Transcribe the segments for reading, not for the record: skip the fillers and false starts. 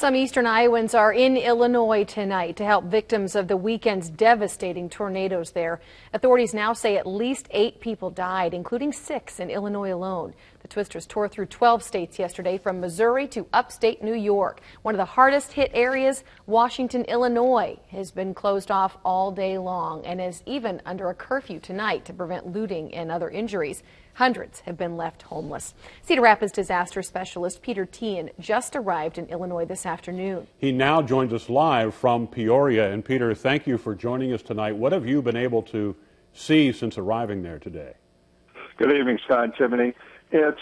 Some eastern Iowans are in Illinois tonight to help victims of the weekend's devastating tornadoes there. Authorities now say at least 8 people died, including 6 in Illinois alone. The twisters tore through 12 states yesterday, from Missouri to upstate New York. One of the hardest hit areas, Washington, Illinois, has been closed off all day long and is even under a curfew tonight to prevent looting and other injuries. Hundreds have been left homeless. Cedar Rapids disaster specialist Peter Teahan just arrived in Illinois this afternoon. He now joins us live from Peoria. And Peter, thank you for joining us tonight. What have you been able to see since arriving there today? Good evening, Scott and Tiffany. It's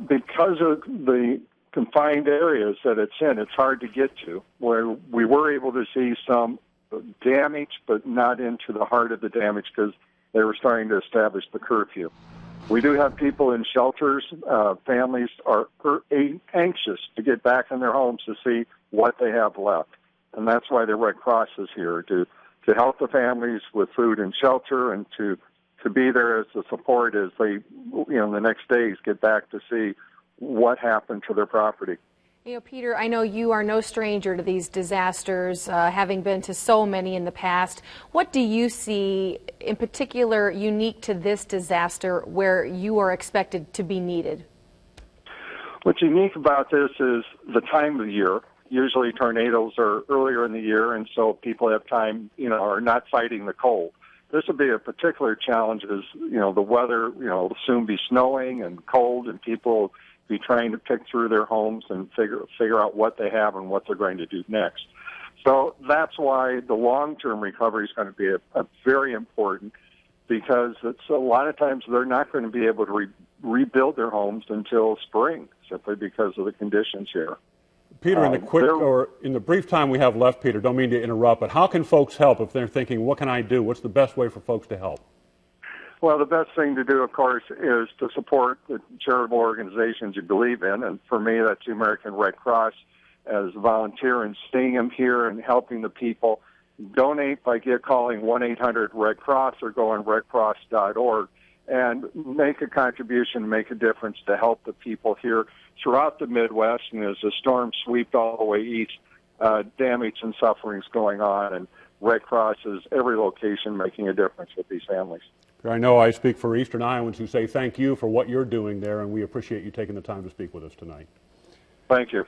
because of the confined areas that it's in, it's hard to get to, where we were able to see some damage, but not into the heart of the damage because they were starting to establish the curfew. We do have people in shelters. Families are anxious to get back in their homes to see what they have left. And that's why the Red Cross is here, to help the families with food and shelter and to be there as a support as they, the next days get back to see what happened to their property. Peter, I know you are no stranger to these disasters, having been to so many in the past. What do you see in particular unique to this disaster where you are expected to be needed? What's unique about this is the time of the year. Usually tornadoes are earlier in the year, and so people have time, are not fighting the cold. This will be a particular challenge as, the weather, will soon be snowing and cold, and people be trying to pick through their homes and figure out what they have and what they're going to do next. So that's why the long-term recovery is going to be a very important, because it's a lot of times they're not going to be able to rebuild their homes until spring, simply because of the conditions here. Peter, in the brief time we have left, Peter, don't mean to interrupt, but how can folks help if they're thinking, what can I do? What's the best way for folks to help? Well, the best thing to do, of course, is to support the charitable organizations you believe in. And for me, that's the American Red Cross, as a volunteer and seeing them here and helping the people. Donate by calling 1-800-RED-CROSS or go on redcross.org and make a contribution, make a difference to help the people here throughout the Midwest. And as the storms sweep all the way east, damage and suffering is going on. And Red Cross is every location making a difference with these families. I know I speak for Eastern Iowans who say thank you for what you're doing there, and we appreciate you taking the time to speak with us tonight. Thank you.